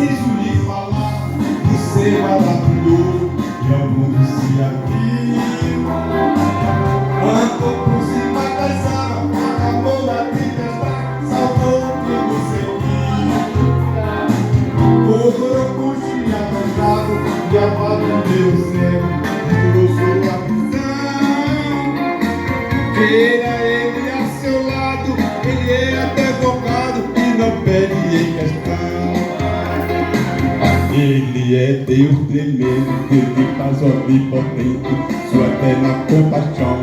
juiz falar de ser maravilhoso e ao mundo se abriu. Andou por cima das águas, acabou da tempestade, salvou todo seguiu. Procurou curtir arranjado e amado Deus céu, curou sua visão. Queira ele a seu lado, ele é advogado e não pede em questão. Ele é Deus tremendo, Deus de paz onipotente, sua eterna compaixão.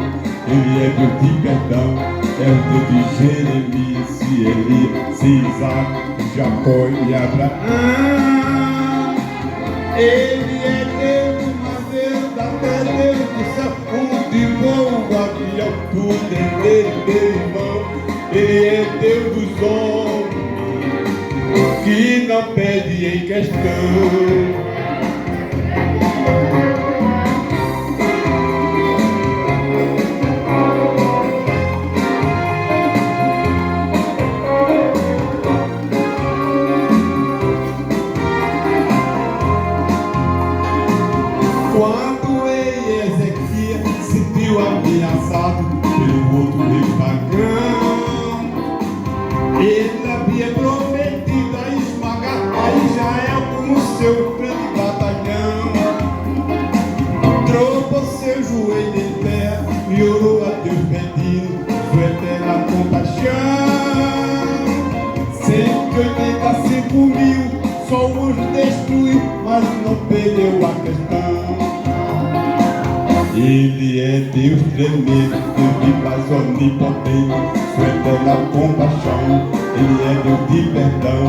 Ele é Deus de perdão, é o Deus de Jeremias, se Elias, se Isaac, Jacó e Abraão. Ele é Deus do madeiro, da terra, Deus do céu, onde voa o avião, tudo é dele, meu irmão. Ele é Deus dos homens, que não pede em questão. Quando rei Ezequias se viu ameaçado pelo outro rei pagão, ele havia prometido a esmagar a Israel com o seu grande batalhão. Trocou seu joelho em terra e orou a Deus pedindo sua eterna compaixão. 185.000 só o anjo destruiu, mas não perdeu a questão. Ele é Deus tremendo, Deus de paz onipotente, sua eterna compaixão. Ele é Deus de perdão,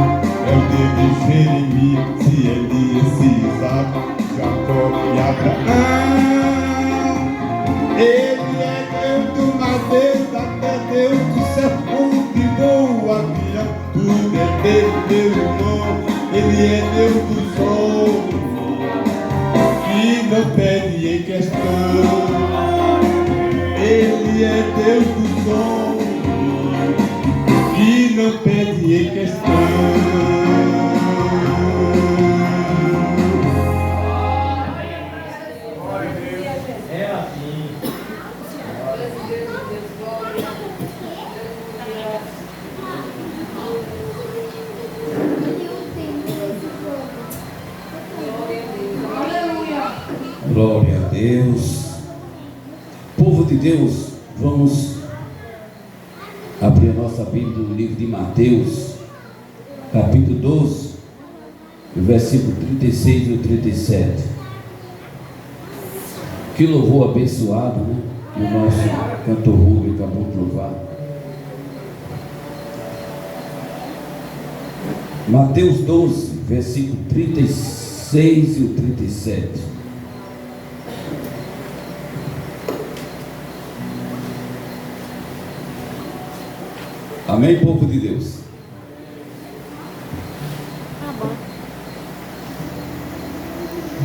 é o Deus de Jeremias, se Elias, se Isaac, Jacó e Abraão. Ele é Deus do madeiro, da terra, Deus do céu, onde voa o avião, tudo é dele, meu irmão. Ele é Deus dos homens, que não pede em questão. Ele é Deus dos homens, que não pede em questão. É assim. Glória a Deus. Povo de Deus, vamos abrir a nossa Bíblia no livro de Mateus, capítulo 12, versículo 36 e 37. Que louvor abençoado, né? Que o nosso cantor Rubem acabou de louvar. Mateus 12, versículo 36 e 37. Amém, povo de Deus?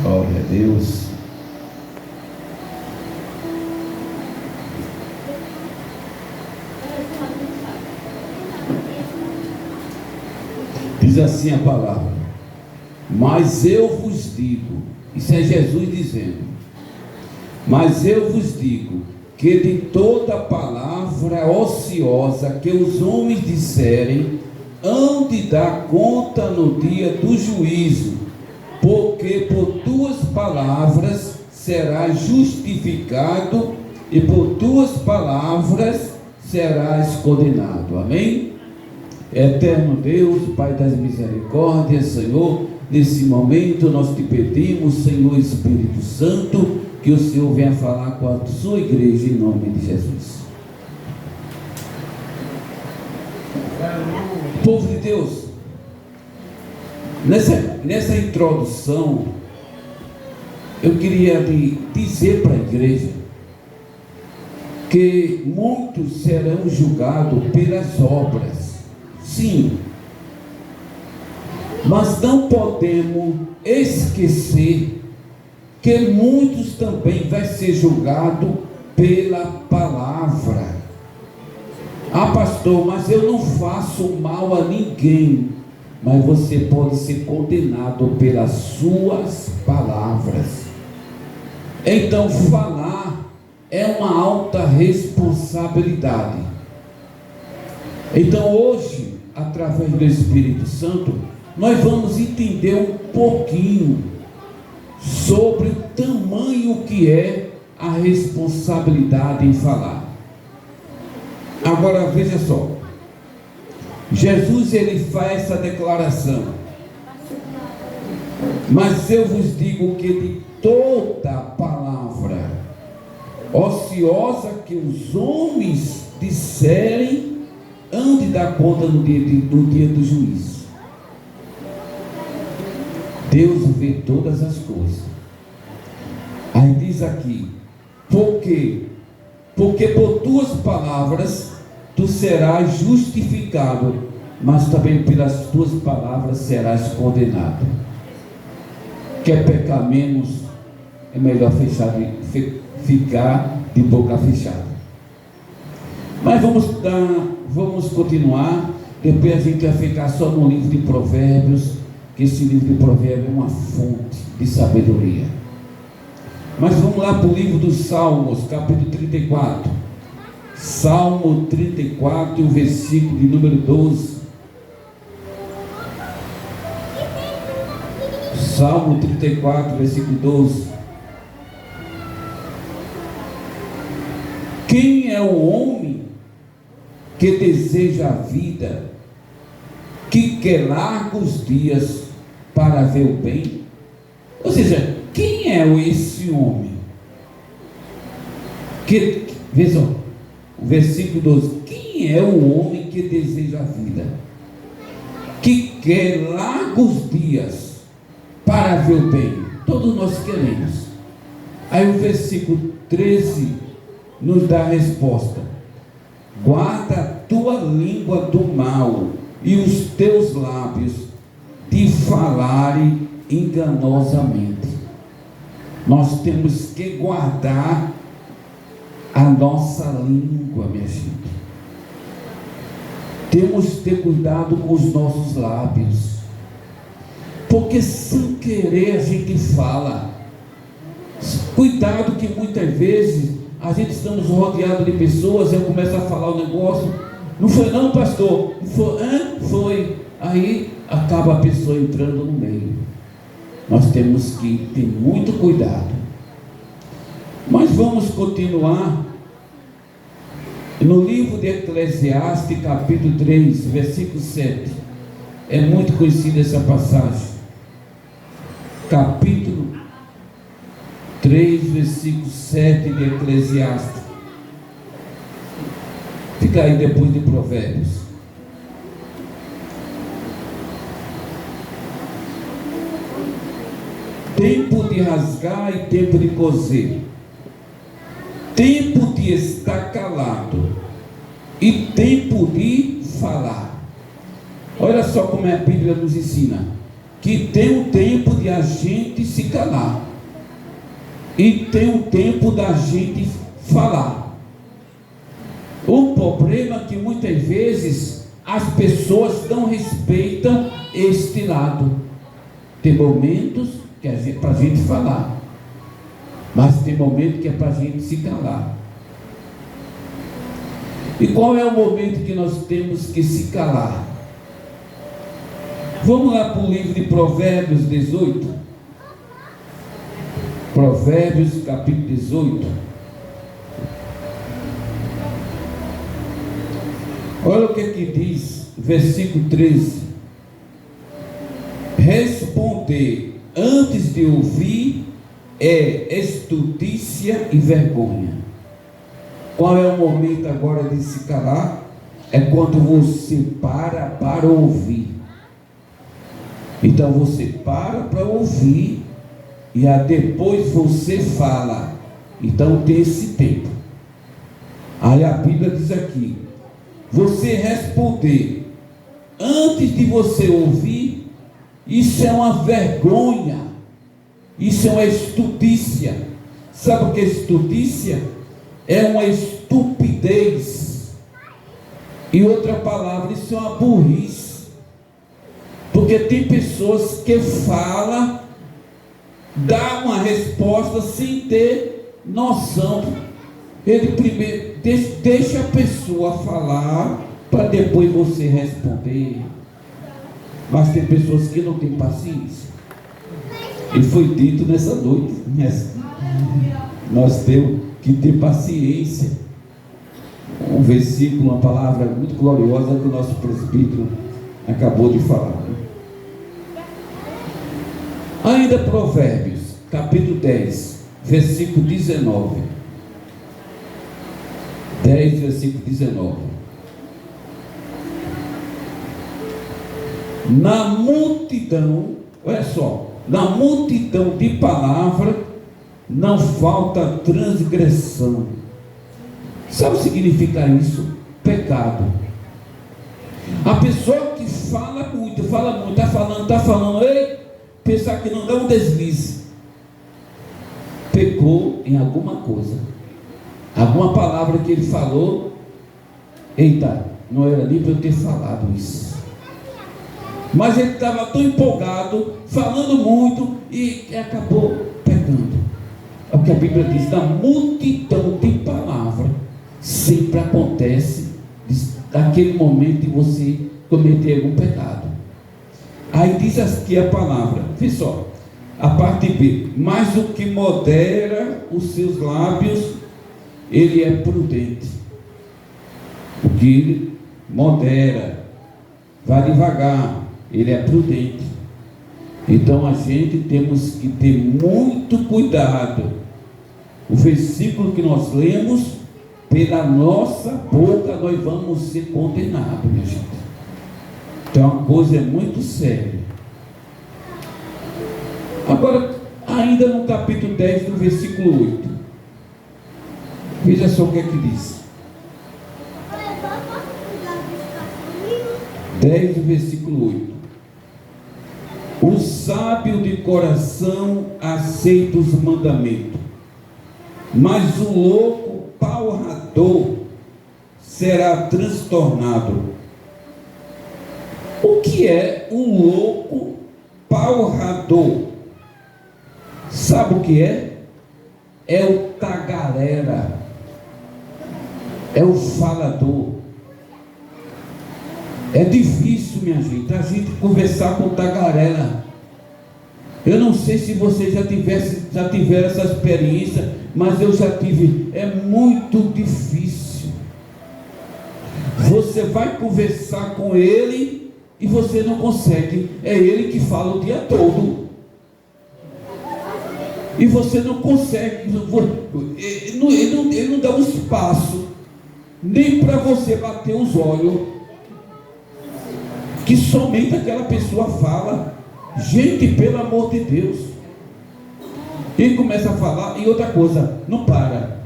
Glória a Deus. Diz assim a palavra: mas eu vos digo, isso é Jesus dizendo, mas eu vos digo, que de toda palavra ociosa que os homens disserem, hão de dar conta no dia do juízo, porque por tuas palavras serás justificado e por tuas palavras serás condenado. Amém? Eterno Deus, Pai das misericórdias, Senhor, nesse momento nós te pedimos, Senhor Espírito Santo, que o Senhor venha falar com a sua igreja em nome de Jesus. Povo de Deus, nessa introdução, eu queria dizer para a igreja que muitos serão julgados pelas obras, sim, mas não podemos esquecer que muitos também vai ser julgado pela palavra. Ah, pastor, mas eu não faço mal a ninguém. mas você pode ser condenado pelas suas palavras. Então, falar é uma alta responsabilidade. Então, hoje, através do Espírito Santo, nós vamos entender um pouquinho sobre o tamanho que é a responsabilidade em falar. Agora, veja só. Jesus, ele faz essa declaração: mas eu vos digo que de toda palavra ociosa que os homens disserem, ande dar conta no dia do juízo. Deus vê todas as coisas. Aí diz aqui: por quê? Porque por tuas palavras tu serás justificado, mas também pelas tuas palavras serás condenado. Quer pecar menos, é melhor ficar de boca fechada. Mas vamos continuar. Depois a gente vai ficar só no livro de Provérbios, que esse livro de Provérbios é uma fonte de sabedoria. Mas vamos lá para o livro dos Salmos, capítulo 34. Salmo 34, o versículo de número 12. Salmo 34, versículo 12. Quem é o homem que deseja a vida, que quer largos dias para ver o bem? Ou seja, quem é esse homem? Veja o versículo 12: quem é o homem que deseja a vida, que quer largos dias para ver o bem? Todos nós queremos. Aí o versículo 13 nos dá a resposta: guarda a tua língua do mal e os teus lábios de falarem enganosamente. Nós temos que guardar a nossa língua, minha gente. Temos que ter cuidado com os nossos lábios, porque sem querer a gente fala. Cuidado que muitas vezes a gente estamos rodeados de pessoas, eu começo a falar o negócio, não foi não, pastor? Foi. Aí acaba a pessoa entrando no meio. Nós temos que ter muito cuidado. Mas vamos continuar no livro de Eclesiastes, capítulo 3, versículo 7. É muito conhecida essa passagem. Capítulo 3, versículo 7 de Eclesiastes. Fica aí depois de Provérbios. Tempo de rasgar e tempo de coser, tempo de estar calado e tempo de falar. Olha só como a Bíblia nos ensina, que tem um tempo de a gente se calar e tem um tempo da gente falar. O problema é que muitas vezes as pessoas não respeitam este lado. Tem momentos que é para a gente falar, mas tem momento que é para a gente se calar. E qual é o momento que nós temos que se calar? Vamos lá para o livro de Provérbios 18. Provérbios capítulo 18. Olha o que diz, versículo 13: responder antes de ouvir é estultícia e vergonha. Qual é o momento agora de se calar? É quando você para ouvir. Então você para ouvir e depois você fala. Então tem esse tempo. Aí a Bíblia diz aqui: você responder antes de você ouvir, isso é uma vergonha, isso é uma estultícia. Sabe o que é estultícia? É uma estupidez. E outra palavra, isso é uma burrice. Porque tem pessoas que falam, dá uma resposta sem ter noção. Ele primeiro deixa a pessoa falar para depois você responder. Mas tem pessoas que não têm paciência. E foi dito nessa noite, nós temos que ter paciência. Um versículo, uma palavra muito gloriosa que o nosso presbítero acabou de falar. Ainda Provérbios, capítulo 10, versículo 19. 10, versículo 19. Na multidão, olha só, na multidão de palavras não falta transgressão. Sabe o que significa isso? Pecado. A pessoa que fala muito, está falando, ei, pensar que não dá um deslize. Pecou em alguma coisa. Alguma palavra que ele falou, eita, não era nem para eu ter falado isso. Mas ele estava tão empolgado, falando muito, e acabou pecando. É o que a Bíblia diz, na multidão de palavras, sempre acontece naquele momento de você cometer algum pecado. Aí diz aqui a palavra, vê só, a parte B, mas o que modera os seus lábios, ele é prudente. O que ele modera, vai devagar, ele é prudente. Então a gente temos que ter muito cuidado. O versículo que nós lemos, pela nossa boca nós vamos ser condenados, minha gente. Então a coisa é muito séria. Agora, ainda no capítulo 10, no versículo 8. Veja só o que é que diz. 10, versículo 8. O sábio de coração aceita os mandamentos, mas o louco palrador será transtornado. O que é um louco palrador? Sabe o que é? É o tagarela, é o falador. É difícil, minha gente, a gente conversar com tagarela. Eu não sei se você já tiveram essa experiência, mas eu já tive. É muito difícil. Você vai conversar com ele e você não consegue. É ele que fala o dia todo. E você não consegue. Ele não dá um espaço nem para você bater os olhos, que somente aquela pessoa fala. Gente, pelo amor de Deus. Ele começa a falar e outra coisa, não para.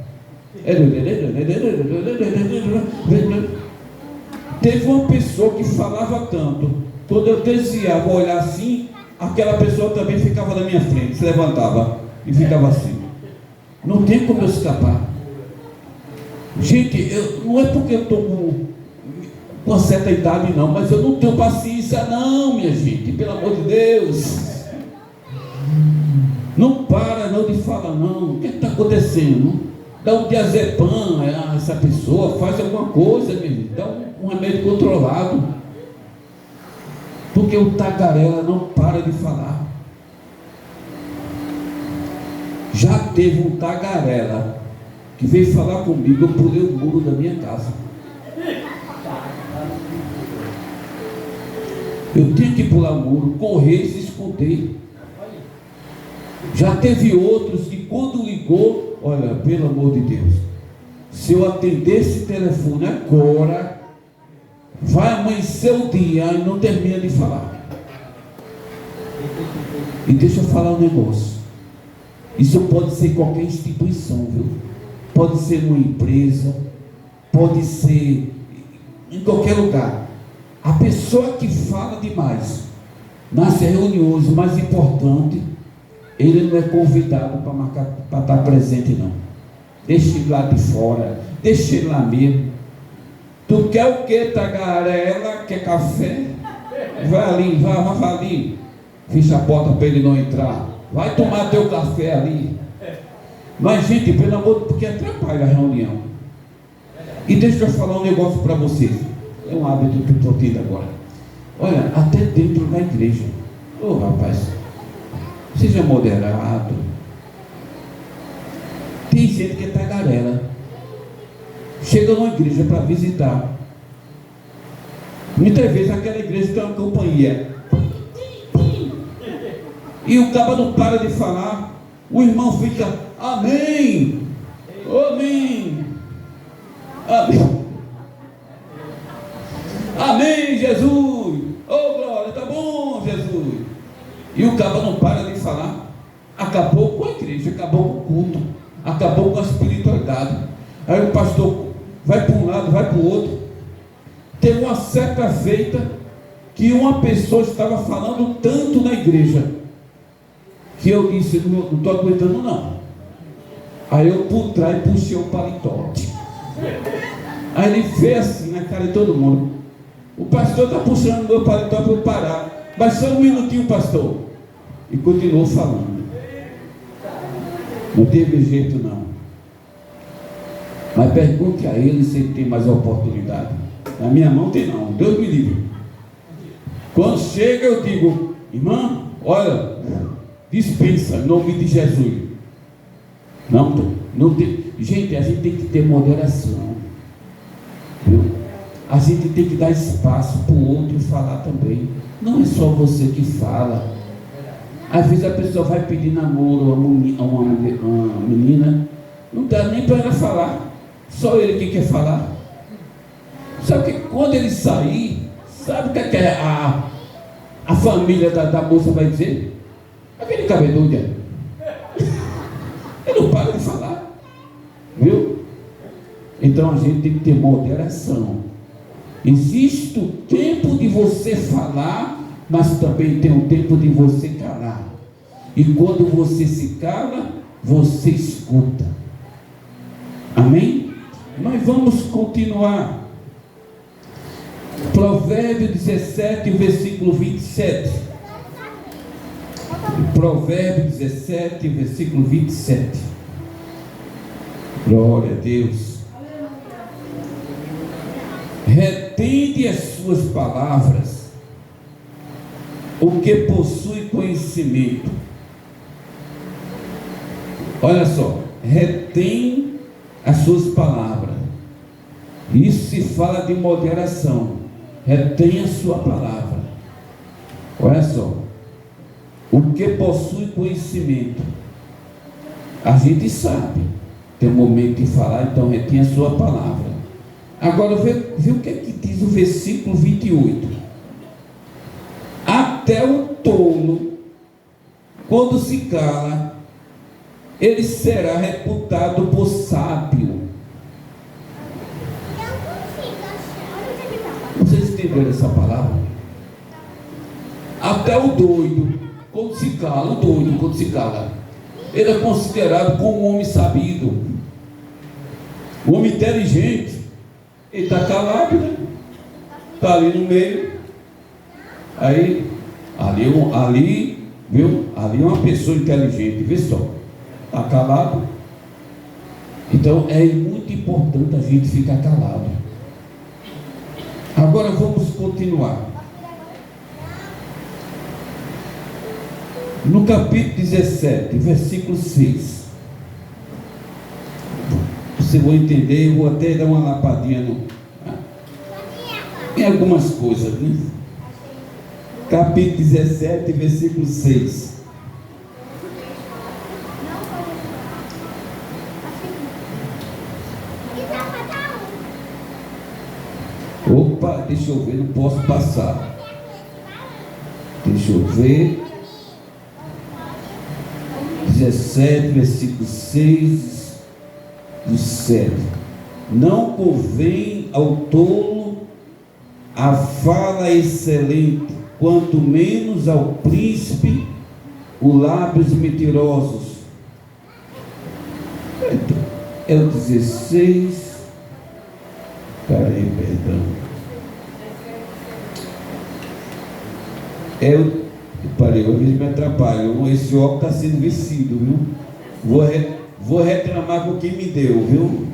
Teve uma pessoa que falava tanto, quando eu desviava olhar assim, aquela pessoa também ficava na minha frente, se levantava e ficava assim. Não tem como eu escapar. Gente, não é porque eu estou com uma certa idade não, mas eu não tenho paciência não, minha gente, pelo amor de Deus. Não para não de falar não. O que está acontecendo? Dá um diazepam a essa pessoa, faz alguma coisa, minha gente, dá um remédio controlado, porque o tagarela não para de falar. Já teve um tagarela que veio falar comigo, eu pulei o muro da minha casa. Eu tinha que pular o muro, correr e se esconder. Já teve outros que quando ligou, olha, pelo amor de Deus, se eu atender esse telefone agora, vai amanhecer o dia e não termina de falar. E deixa eu falar um negócio. Isso pode ser qualquer instituição, viu? Pode ser uma empresa, pode ser em qualquer lugar. A pessoa que fala demais nas reuniões mais importantes, ele não é convidado para estar presente não. Deixa ele lá de fora, deixa ele lá mesmo. Tu quer o que, tagarela? Quer café? Vai ali. Fecha a porta para ele não entrar. Vai tomar teu café ali. Mas, gente, pelo amor, porque atrapalha a reunião. E deixa eu falar um negócio para vocês. É um hábito que eu estou tendo agora. Olha, até dentro da igreja. Ô rapaz, seja moderado. Tem gente que é tagarela. Chega numa igreja para visitar. Muitas vezes aquela igreja tem uma companhia. E o cara não para de falar. O irmão fica, amém, amém, amém, amém, Jesus, oh glória, tá bom, Jesus. E o cara não para de falar. Acabou com a igreja, acabou com o culto, acabou com a espiritualidade. Aí o pastor vai para um lado, vai para o outro. Teve uma certa feita que uma pessoa estava falando tanto na igreja que eu disse, não estou aguentando não. Aí eu por trás puxei o paletó. Aí ele fez assim na cara de todo mundo. O pastor está puxando o meu paletó para eu parar. Mas só um minutinho, pastor. E continuou falando. Não teve jeito não. Mas pergunte a ele se ele tem mais oportunidade. Na minha mão tem não, Deus me livre. Quando chega eu digo, irmã, olha, dispensa em nome de Jesus. Não tem. Gente, a gente tem que ter moderação. Viu? A gente tem que dar espaço para o outro falar também. Não é só você que fala. Às vezes a pessoa vai pedir namoro a uma menina, não dá nem para ela falar. Só ele que quer falar. Sabe que quando ele sair, sabe o que é a família da moça vai dizer? Aquele cabelo doido. Ele não para de falar. Viu? Então a gente tem que ter moderação. Existe o tempo de você falar, mas também tem o tempo de você calar. E quando você se cala, você escuta. Amém? Mas vamos continuar. Provérbios 17, versículo 27. Provérbios 17, versículo 27. Glória a Deus. Retende as suas palavras, o que possui conhecimento. Olha só, retém as suas palavras. Isso se fala de moderação. Retém a sua palavra. Olha só, o que possui conhecimento. A gente sabe, tem um momento de falar, então retém a sua palavra. Agora vê o que é que diz o versículo 28. Até o tolo, quando se cala, ele será reputado por sábio. Vocês entenderam essa palavra? Até o doido, quando se cala, ele é considerado como um homem sabido, um homem inteligente. Ele está calado, né? Está ali no meio. Aí, ali, viu? Ali é uma pessoa inteligente, vê só. Está calado. Então é muito importante a gente ficar calado. Agora vamos continuar. No capítulo 17, versículo 6. Você vai entender, eu vou até dar uma lapadinha em algumas coisas, né? Capítulo 17, versículo 6. Opa, deixa eu ver, não posso passar. Deixa eu ver. 17, versículo 6 e 7. Não convém ao tolo a fala excelente, quanto menos ao príncipe os lábios mentirosos. É o 16. Peraí, perdão. Eu parei, às vezes me atrapalho. Esse óculos está sendo vestido, viu? Vou reclamar com quem me deu, viu?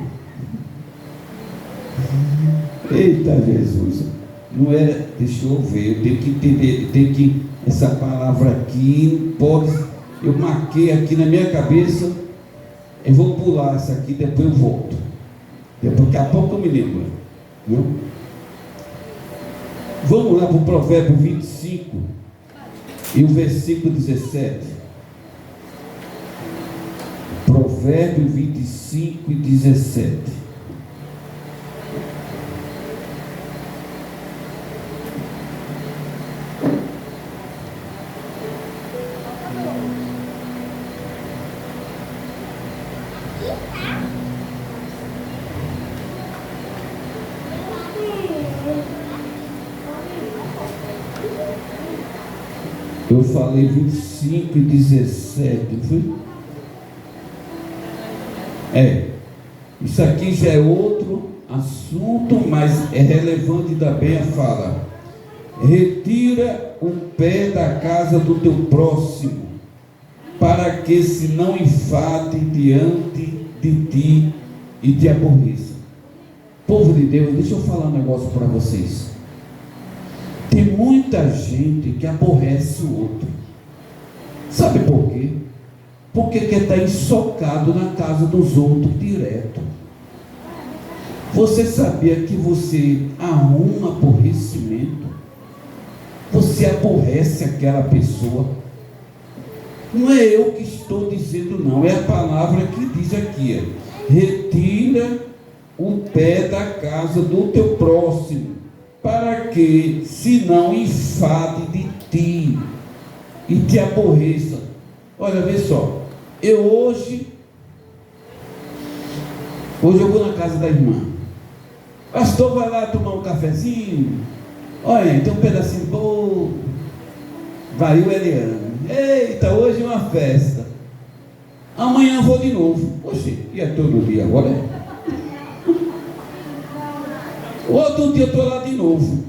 Eita Jesus, não era, deixa eu ver, eu tenho que entender, essa palavra aqui, pode, eu marquei aqui na minha cabeça, eu vou pular essa aqui, depois eu volto, daqui a pouco eu me lembro, viu? Vamos lá para o Provérbio 25 e o versículo 17. Provérbio 25 e 17. Eu falei 25 e 17, não foi? Isso aqui já é outro assunto, mas é relevante também a fala. Retira o pé da casa do teu próximo, para que se não enfade diante de ti e te aborreça. Povo de Deus, deixa eu falar um negócio para vocês. Tem muita gente que aborrece o outro. Sabe por quê? Porque quer estar ensocado na casa dos outros direto. Você sabia que você arruma aborrecimento? Você aborrece aquela pessoa. Não é eu que estou dizendo, não. É a palavra que diz aqui. Retira o pé da casa do teu próximo, para que se não enfade de ti e te aborreça. Olha, vê só. Hoje eu vou na casa da irmã. Pastor, vai lá tomar um cafezinho. Olha, tem um pedacinho de bolo. Vai o Eliane. Eita, hoje é uma festa. Amanhã eu vou de novo. Oxe, e é todo dia agora? Outro dia eu estou lá de novo.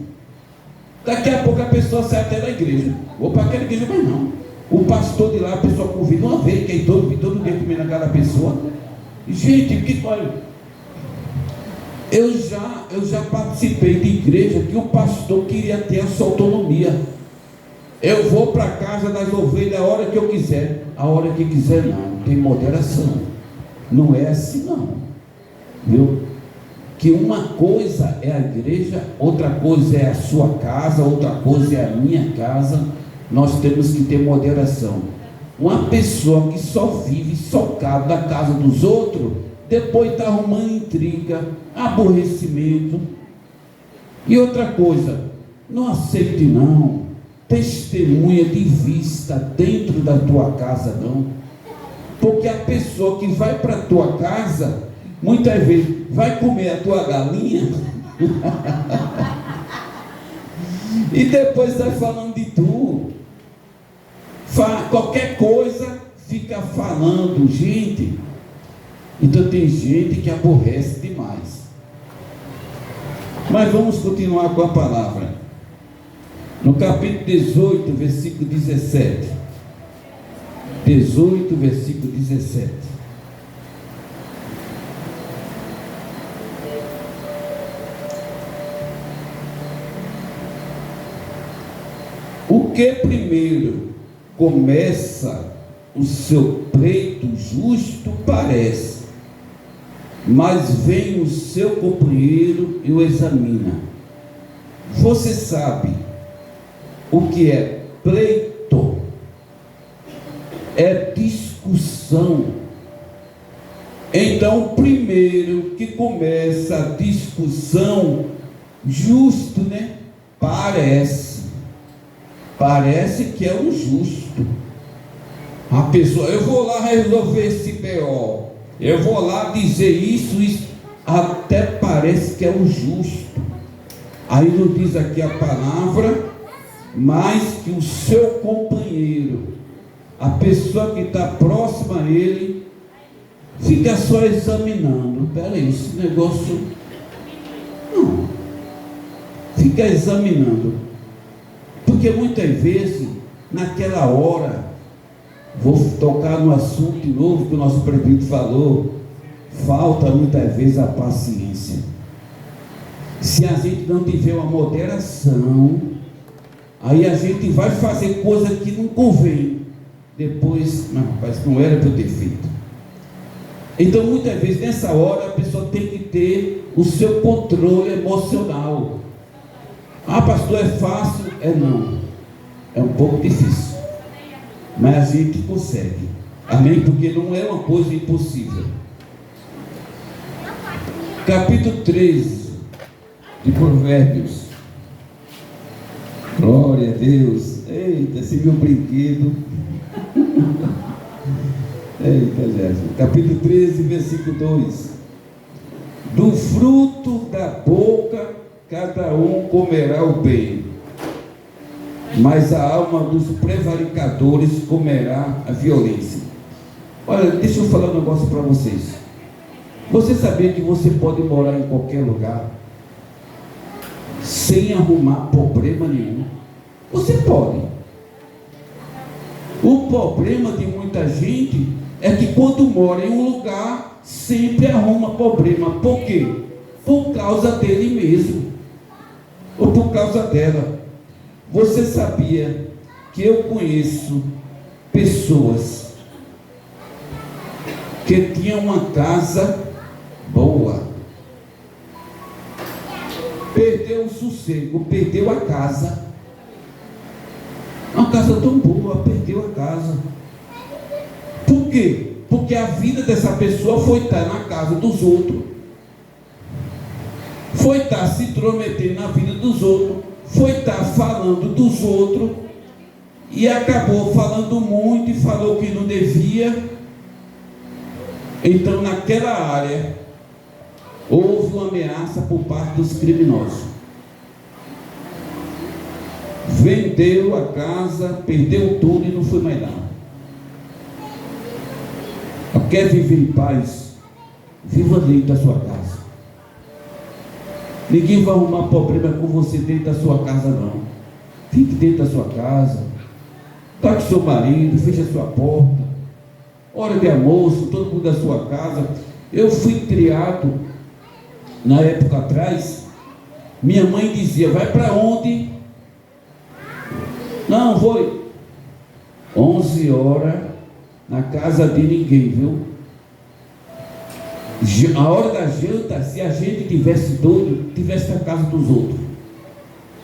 Daqui a pouco a pessoa sai até da igreja. Vou para aquela igreja, mas não. O pastor de lá, a pessoa convida uma vez, que é todo dia comer na casa da pessoa. Gente, que olha, eu já participei de igreja que o pastor queria ter a sua autonomia. Eu vou para a casa das ovelhas a hora que eu quiser. A hora que quiser não, tem moderação. Não é assim não. Viu? Que uma coisa é a igreja, outra coisa é a sua casa, outra coisa é a minha casa. Nós temos que ter moderação. Uma pessoa que só vive socado na casa dos outros, depois está arrumando intriga, aborrecimento. E outra coisa, não aceite não testemunha de vista dentro da tua casa não, porque a pessoa que vai para a tua casa, muitas vezes vai comer a tua galinha e depois vai falando de tu, qualquer coisa fica falando, gente. Então tem gente que aborrece demais. Mas vamos continuar com a palavra. No capítulo 18, versículo 17. 18, versículo 17. O que primeiro começa o seu pleito justo parece, mas vem o seu companheiro e o examina. Você sabe o que é pleito? É discussão. Então, primeiro que começa a discussão, justo, né? Parece que é o justo. A pessoa, eu vou lá resolver esse BO, eu vou lá dizer isso, até parece que é o justo. Aí não diz aqui a palavra, mas que o seu companheiro, a pessoa que está próxima a ele, fica só examinando. Peraí, esse negócio não. Fica examinando. Porque Porque muitas vezes, naquela hora, vou tocar no assunto de novo que o nosso prefeito falou, falta muitas vezes a paciência. Se a gente não tiver uma moderação, aí a gente vai fazer coisa que não convém. Depois, não, rapaz, não era para eu ter feito. Então, muitas vezes, nessa hora, a pessoa tem que ter o seu controle emocional. Ah, pastor, é fácil? É não. É um pouco difícil. Mas a gente consegue. Amém? Porque não é uma coisa impossível. Capítulo 13 de Provérbios. Glória a Deus. Eita, esse meu brinquedo. Eita, Jéssica. Capítulo 13, versículo 2. Do fruto da boca cada um comerá o bem, mas a alma dos prevaricadores comerá a violência. Olha, deixa eu falar um negócio para vocês. Você sabia que você pode morar em qualquer lugar sem arrumar problema nenhum? Você pode. O problema de muita gente é que quando mora em um lugar sempre arruma problema. Por quê? Por causa dele mesmo, ou por causa dela. Você sabia que eu conheço pessoas que tinham uma casa boa, perdeu o sossego, perdeu a casa, uma casa tão boa, perdeu a casa. Por quê? Porque a vida dessa pessoa foi estar na casa dos outros, foi estar se intrometendo na vida dos outros, foi estar falando dos outros, e acabou falando muito e falou que não devia. Então, naquela área, houve uma ameaça por parte dos criminosos. Vendeu a casa, perdeu tudo e não foi mais lá. Quer viver em paz? Viva dentro da sua casa. Ninguém vai arrumar problema com você dentro da sua casa, não. Fique dentro da sua casa. Está com seu marido, feche a sua porta. Hora de almoço, todo mundo da sua casa. Eu fui criado, na época atrás, minha mãe dizia, vai para onde? Não, vou 11 horas na casa de ninguém, viu? A hora da janta, se a gente tivesse doido, tivesse na casa dos outros.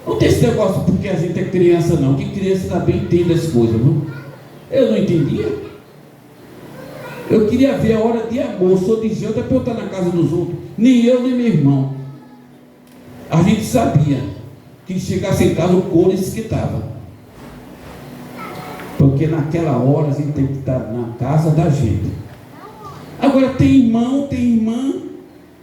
Não tem esse negócio porque a gente é criança, não. Que criança também entende as coisas, não? Eu não entendia. Eu queria ver a hora de almoço ou de janta para eu estar na casa dos outros. Nem eu, nem meu irmão. A gente sabia que chegasse em casa o couro esquentava. Porque naquela hora a gente tem que estar na casa da gente. Agora tem irmão, tem irmã,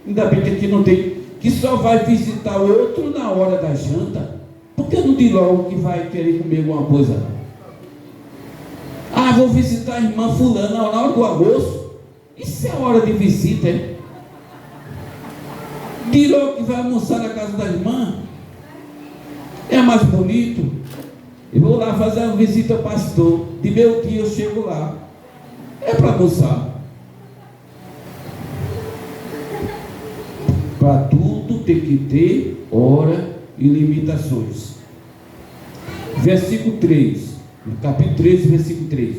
ainda bem que aqui não tem, que só vai visitar outro na hora da janta. Por que não diz logo que vai querer comer alguma coisa? Ah, vou visitar a irmã fulana na hora do almoço. Isso é hora de visita, hein? Diz logo que vai almoçar na casa da irmã. É mais bonito. Eu vou lá fazer uma visita ao pastor. De meu dia eu chego lá. É para almoçar. Para tudo tem que ter hora e limitações. Versículo 3. No capítulo 13, versículo 3.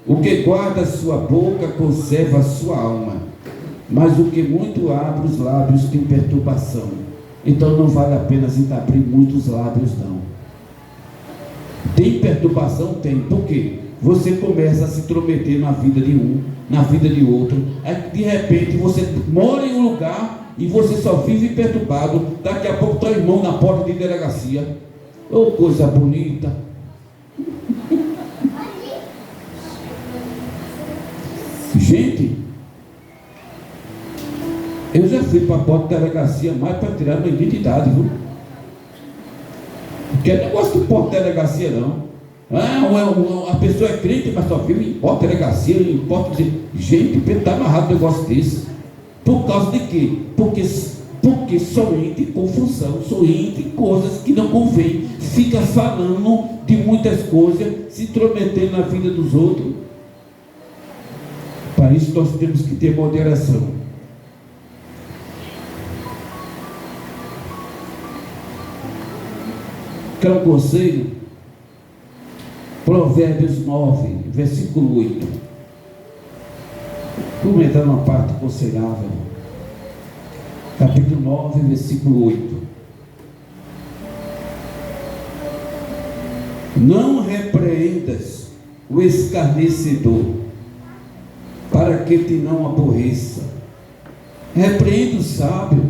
O que guarda a sua boca conserva a sua alma, mas o que muito abre os lábios tem perturbação. Então não vale a pena a gente abrir muitos lábios, não. Tem perturbação? Tem. Por quê? Você começa a se intrometer na vida de um, na vida de outro. Aí, de repente, você mora em um lugar e você só vive perturbado. Daqui a pouco está o irmão na porta de delegacia. Oh, coisa bonita. Gente, eu já fui para a porta de delegacia mais para tirar minha identidade, viu? Porque é negócio de porta de delegacia, não. A pessoa é crente, mas só vive em porta de delegacia, em porta de... Gente, está amarrado um negócio desse. Por causa de quê? Porque Porque só entra em confusão, só entra em coisas que não convém. Fica falando de muitas coisas, se intrometendo na vida dos outros. Para isso nós temos que ter moderação. Quer um conselho? Provérbios 9, versículo 8. Vamos entrar numa parte aconselhável. Capítulo 9, versículo 8. Não repreendas o escarnecedor, para que te não aborreça. Repreenda o sábio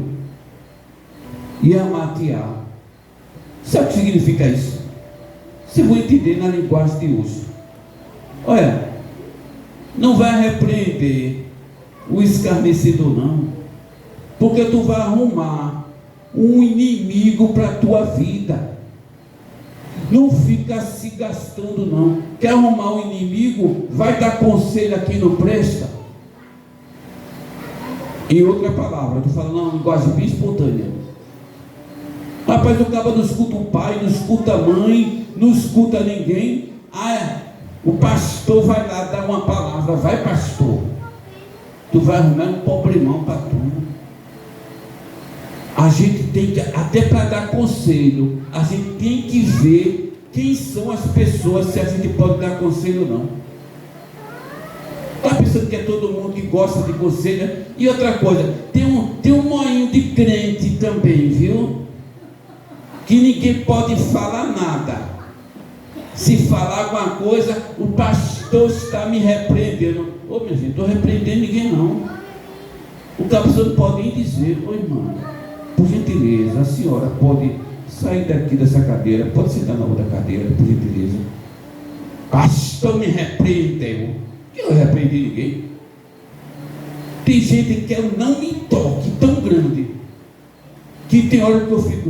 e amar-te-á. Sabe o que significa isso? Você vai entender na linguagem de hoje. Olha, não vai repreender o escarnecedor não, porque tu vai arrumar um inimigo para a tua vida. Não fica se gastando não. Quer arrumar um inimigo? Vai dar conselho aqui, não presta. Em outra palavra, estou falando uma linguagem bem espontânea. Rapaz, o cara não escuta o pai, não escuta a mãe, não escuta ninguém. O pastor vai lá dar uma palavra. Vai, pastor, tu vai arrumar um problemão para tu. A gente tem que, até para dar conselho, a gente tem que ver quem são as pessoas, se a gente pode dar conselho ou não. Está pensando que é todo mundo que gosta de conselho? E outra coisa, tem um moinho de crente também, viu? Que ninguém pode falar nada. Se falar alguma coisa, o pastor está me repreendendo. Ô minha gente, não estou repreendendo ninguém não. O pastor não pode nem dizer: ô irmão, por gentileza, a senhora pode sair daqui dessa cadeira, pode sentar na outra cadeira, por gentileza. Pastor me repreendeu. Eu não repreendi ninguém. Tem gente que quer um não me toque tão grande, que tem hora que eu fico: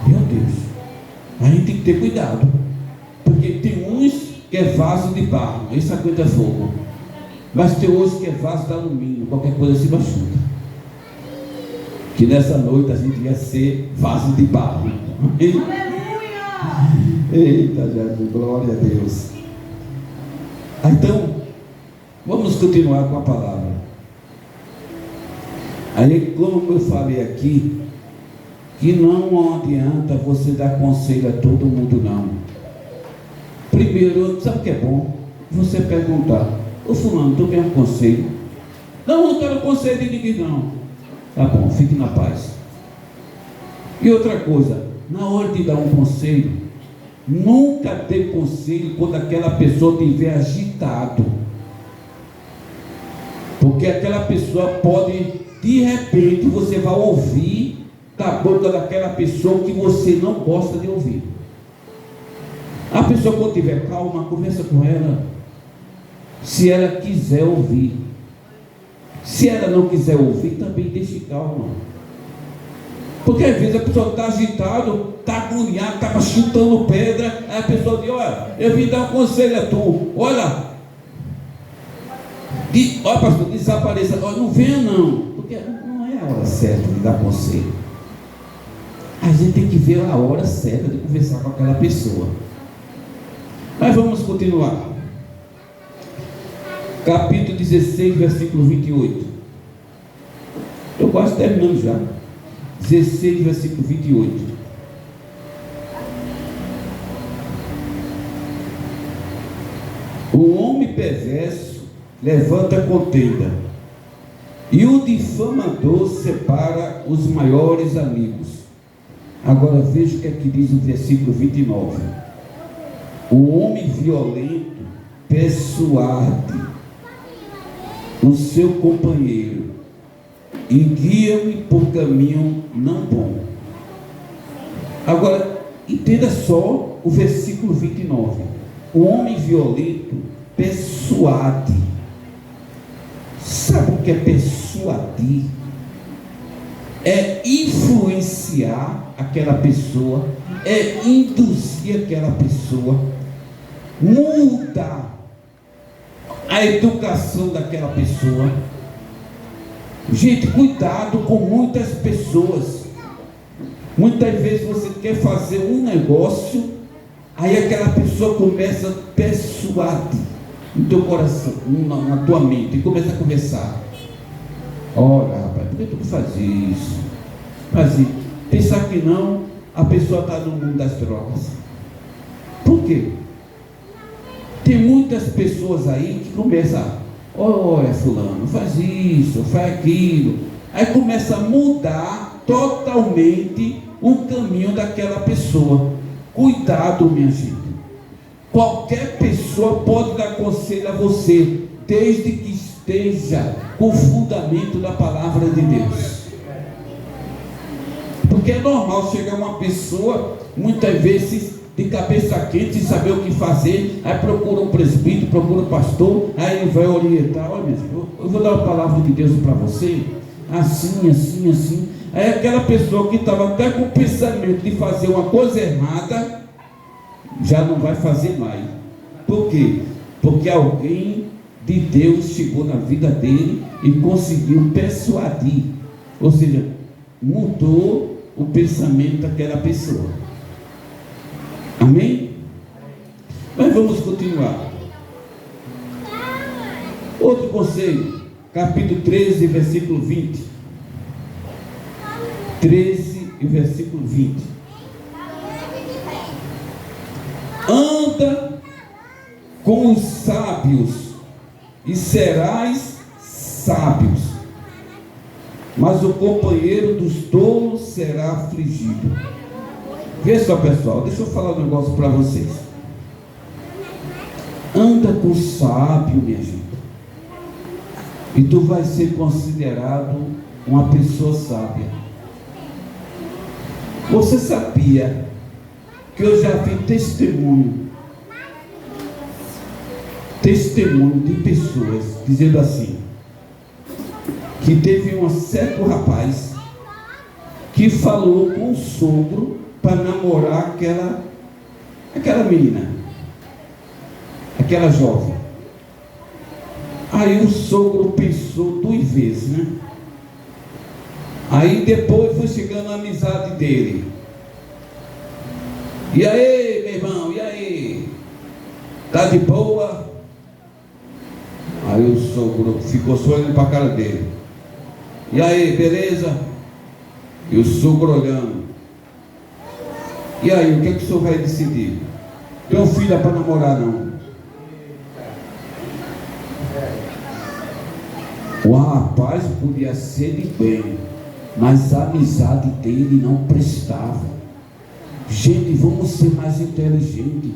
meu Deus, a gente tem que ter cuidado, porque tem uns que é vaso de barro, esse aguenta fogo, mas tem outros que é vaso de alumínio, qualquer coisa se machuca. Que nessa noite a gente ia ser vaso de barro. Eita Jesus, glória a Deus. Então, vamos continuar com a palavra. Aí, como eu falei aqui, que não adianta você dar conselho a todo mundo não. Primeiro, sabe o que é bom? Você perguntar: ô fulano, tu quer um conselho? Não quero conselho de ninguém não. Tá bom, fique na paz. E outra coisa, na hora de dar um conselho, nunca dê conselho quando aquela pessoa estiver agitado, porque aquela pessoa pode, de repente, você vai ouvir da boca daquela pessoa que você não gosta de ouvir. A pessoa, quando estiver calma, conversa com ela, se ela quiser ouvir. Se ela não quiser ouvir, também deixe calma. Porque às vezes a pessoa está agitada, está agoniada, está chutando pedra, aí a pessoa diz: olha, eu vim dar um conselho a tu, olha, pastor, desapareça, olha, não venha não, porque não é a hora certa de dar conselho. A gente tem que ver a hora certa de conversar com aquela pessoa. Mas vamos continuar. Capítulo 16, versículo 28. Eu quase terminando já. 16, versículo 28. O homem perverso levanta contenda, e o difamador separa os maiores amigos. Agora veja o que é que diz o versículo 29. O homem violento persuade o seu companheiro e guia-o por caminho não bom. Agora, entenda só o versículo 29. O homem violento persuade. Sabe o que é persuadir? É influenciar aquela pessoa, é induzir aquela pessoa, mudar a educação daquela pessoa. Gente, cuidado com muitas pessoas. Muitas vezes você quer fazer um negócio, aí aquela pessoa começa a persuadir no teu coração, na tua mente, e começa a conversar. Olha, rapaz, por que tu faz isso? Mas pensar que não, a pessoa está no mundo das drogas. Por quê? Tem muitas pessoas aí que começam, olha fulano, faz isso, faz aquilo. Aí começa a mudar totalmente o caminho daquela pessoa. Cuidado, minha gente. Qualquer pessoa pode dar conselho a você, desde que esteja com o fundamento da palavra de Deus. Porque é normal chegar uma pessoa, muitas vezes, de cabeça quente, sem saber o que fazer, aí procura um presbítero, procura um pastor, aí ele vai orientar. Olha, eu vou dar uma palavra de Deus para você, assim, assim, assim. Aí aquela pessoa que estava até com o pensamento de fazer uma coisa errada, já não vai fazer mais. Por quê? Porque alguém de Deus chegou na vida dele e conseguiu persuadir, ou seja, mudou o pensamento daquela pessoa. Amém? Mas vamos continuar. Outro conselho, capítulo 13, versículo 20. 13 e versículo 20. Anda com os sábios e serás sábios, mas o companheiro dos tolos será afligido. Vê só, pessoal, deixa eu falar um negócio para vocês. Anda com o sábio, minha gente, e tu vai ser considerado uma pessoa sábia. Você sabia que eu já vi testemunho de pessoas dizendo assim, que teve um certo rapaz que falou com o sogro para namorar aquela menina, aquela jovem. Aí o sogro pensou 2 vezes, né? Aí depois foi chegando a amizade dele. E aí, meu irmão, e aí? Tá de boa? Aí o sogro ficou só olhando para a cara dele. E aí, beleza? E o sogro olhando. E aí, o que é que o senhor vai decidir? Tem um filho para namorar, não? O rapaz podia ser de bem, mas a amizade dele não prestava. Gente, vamos ser mais inteligentes.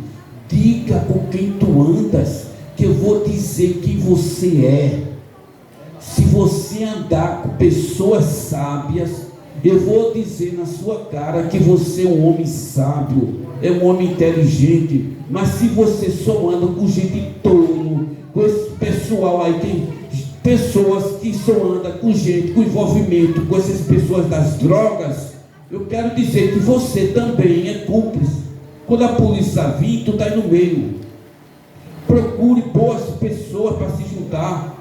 Diga com quem tu andas, que eu vou dizer quem você é. Se você andar com pessoas sábias, eu vou dizer na sua cara que você é um homem sábio, é um homem inteligente. Mas se você só anda com gente tolo, com esse pessoal aí, tem pessoas que só andam com gente, com envolvimento com essas pessoas das drogas, eu quero dizer que você também é cúmplice. Quando a polícia vir, tu está aí no meio. Procure boas pessoas para se juntar.